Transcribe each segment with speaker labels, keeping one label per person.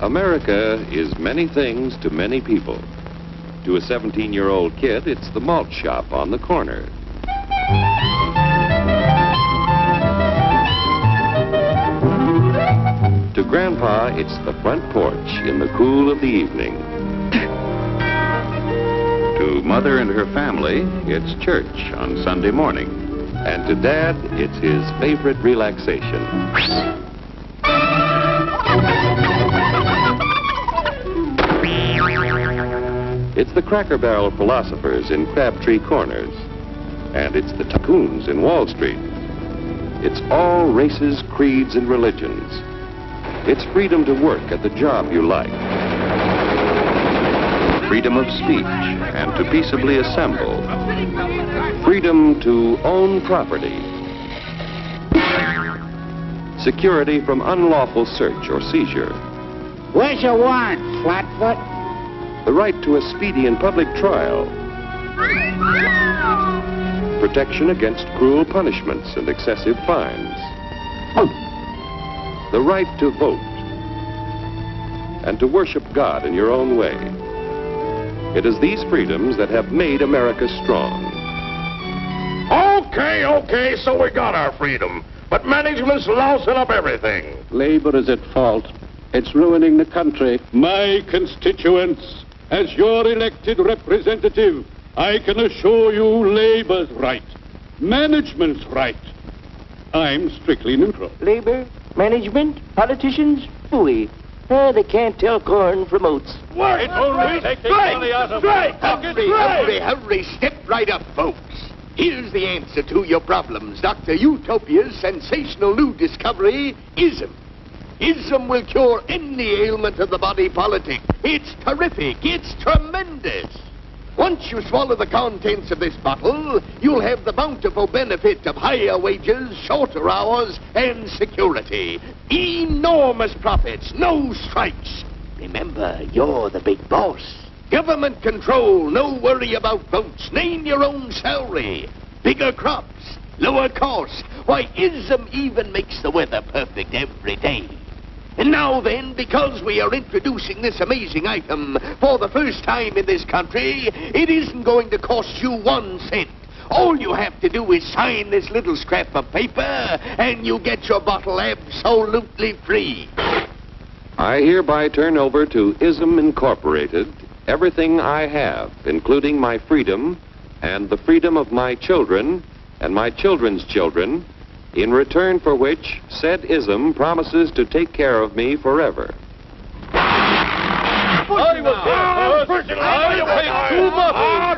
Speaker 1: America is many things to many people. To a 17-year-old kid, it's the malt shop on the corner. To Grandpa, it's the front porch in the cool of the evening. To Mother and her family, it's church on Sunday morning. And to Dad, it's his favorite relaxation. It's the Cracker Barrel philosophers in Crabtree Corners. And it's the tycoons in Wall Street. It's all races, creeds, and religions. It's freedom to work at the job you like. Freedom of speech and to peaceably assemble. Freedom to own property. Security from unlawful search or seizure.
Speaker 2: Where's your warrant, Flatfoot?
Speaker 1: The right to a speedy and public trial. Protection against cruel punishments and excessive fines. The right to vote. And to worship God in your own way. It is these freedoms that have made America strong.
Speaker 3: Okay, so we got our freedom. But management's lousing up everything.
Speaker 4: Labor is at fault. It's ruining the country. My constituents, as your elected representative, I can assure you Labor's right. Management's right. I'm strictly neutral.
Speaker 5: Labor, management, politicians, phooey. They can't tell corn from oats.
Speaker 3: What?
Speaker 4: It's only taking money out of
Speaker 6: Hurry, step right up, folks. Here's the answer to your problems. Dr. Utopia's sensational new discovery, ISM. ISM will cure any ailment of the body politic. It's terrific. It's tremendous. Once you swallow the contents of this bottle, you'll have the bountiful benefit of higher wages, shorter hours, and security. Enormous profits, no strikes. Remember, you're the big boss. Government control, no worry about votes. Name your own salary. Bigger crops, lower costs. Why, ISM even makes the weather perfect every day. And now then, because we are introducing this amazing item for the first time in this country, it isn't going to cost you 1 cent. All you have to do is sign this little scrap of paper, and you get your bottle absolutely free.
Speaker 1: I hereby turn over to ISM Incorporated everything I have, including my freedom and the freedom of my children and my children's children, in return for which said ISM promises to take care of me forever.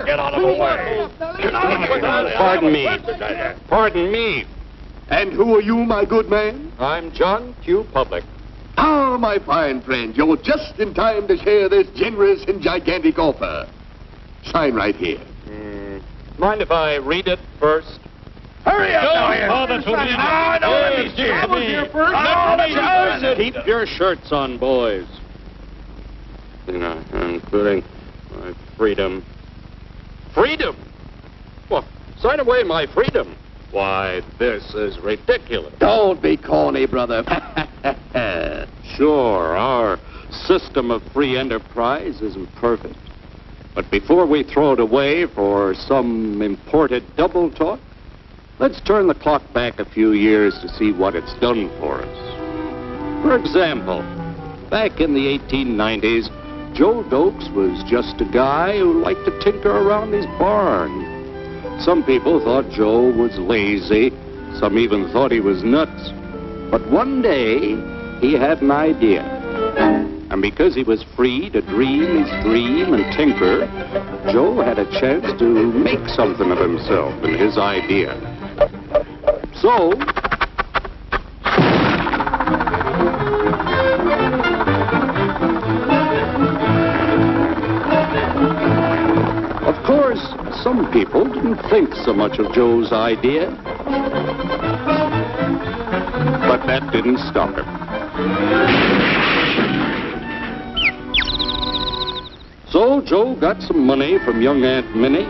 Speaker 3: Get out of the way.
Speaker 4: Pardon me.
Speaker 6: And who are you, my good man?
Speaker 4: I'm John Q. Public.
Speaker 6: Ah, my fine friend, you're just in time to share this generous and gigantic offer. Sign right here.
Speaker 4: Mind if I read it first?
Speaker 3: Hurry up,
Speaker 4: Keep your shirts on, boys. Including my freedom. Freedom? Well, sign away my freedom. Why, this is ridiculous.
Speaker 6: Don't be corny, brother.
Speaker 4: Sure, our system of free enterprise isn't perfect. But before we throw it away for some imported double talk, let's turn the clock back a few years to see what it's done for us. For example, back in the 1890s, Joe Dokes was just a guy who liked to tinker around his barn. Some people thought Joe was lazy. Some even thought he was nuts. But one day, he had an idea. And because he was free to dream his dream and tinker, Joe had a chance to make something of himself and his idea. So, of course, some people didn't think so much of Joe's idea. But that didn't stop him. So Joe got some money from young Aunt Minnie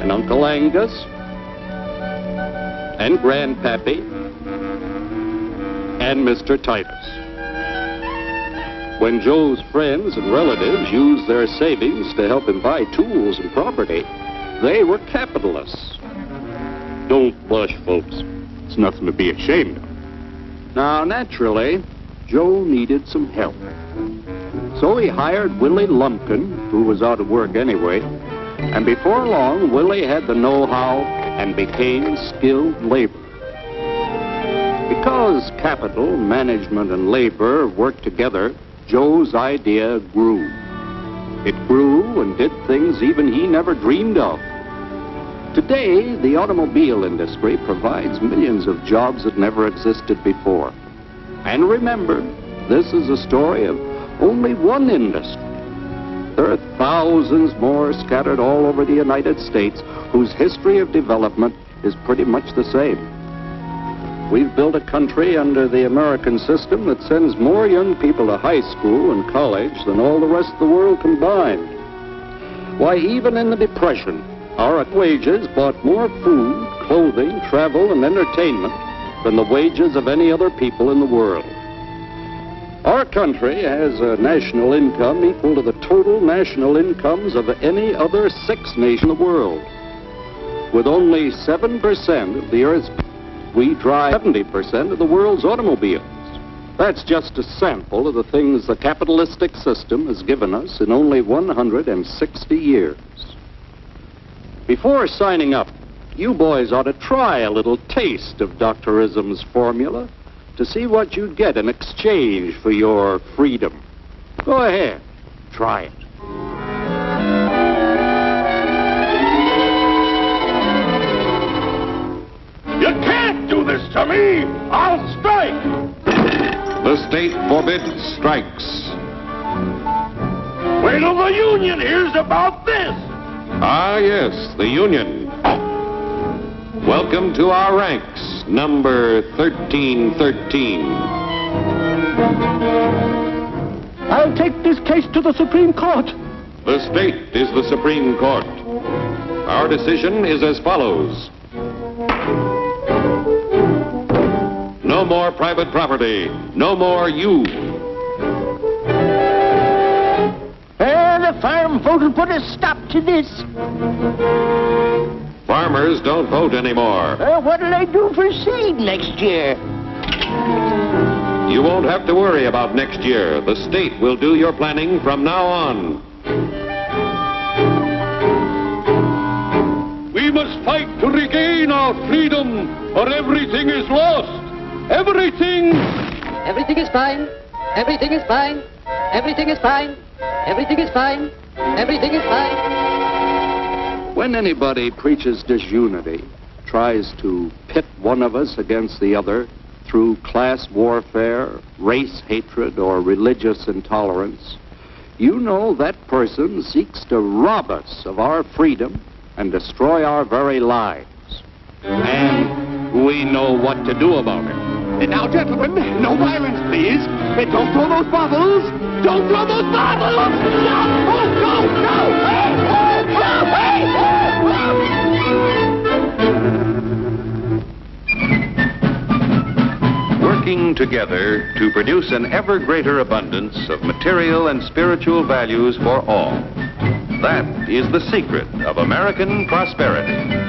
Speaker 4: and Uncle Angus and Grandpappy and Mr. Titus. When Joe's friends and relatives used their savings to help him buy tools and property, they were capitalists. Don't blush, folks. It's nothing to be ashamed of. Now, naturally, Joe needed some help. So he hired Willie Lumpkin, who was out of work anyway, and before long, Willie had the know-how and became skilled labor. Because capital, management, and labor worked together, Joe's idea grew. It grew and did things even he never dreamed of. Today, the automobile industry provides millions of jobs that never existed before. And remember, this is a story of only one industry. There are thousands more scattered all over the United States whose history of development is pretty much the same. We've built a country under the American system that sends more young people to high school and college than all the rest of the world combined. Why, even in the Depression, our wages bought more food, clothing, travel, and entertainment than the wages of any other people in the world. Our country has a national income equal to the total national incomes of any other 6 nations in the world. With only 7% of the Earth's people, we drive 70% of the world's automobiles. That's just a sample of the things the capitalistic system has given us in only 160 years. Before signing up, you boys ought to try a little taste of Dr. Ism's formula to see what you'd get in exchange for your freedom. Go ahead, try it.
Speaker 3: You can't do this to me! I'll strike!
Speaker 1: The state forbids strikes.
Speaker 3: Wait till the union hears about this!
Speaker 1: Ah, yes, the Union. Welcome to our ranks, number 1313.
Speaker 5: I'll take this case to the Supreme Court.
Speaker 1: The state is the Supreme Court. Our decision is as follows. No more private property. No more you.
Speaker 5: The farm vote will put a stop to this.
Speaker 1: Farmers don't vote anymore.
Speaker 5: What'll they do for seed next year?
Speaker 1: You won't have to worry about next year. The state will do your planning from now on.
Speaker 4: We must fight to regain our freedom, or everything is lost. Everything!
Speaker 7: Everything is fine. Everything is fine. Everything is fine. Everything is fine. Everything is fine.
Speaker 4: When anybody preaches disunity, tries to pit one of us against the other through class warfare, race hatred, or religious intolerance, you know that person seeks to rob us of our freedom and destroy our very lives. And we know what to do about it.
Speaker 6: Now, gentlemen, no violence, please. Don't throw those bottles. Don't throw those bottles. No! Go! Go!
Speaker 1: Working together to produce an ever greater abundance of material and spiritual values for all. That is the secret of American prosperity.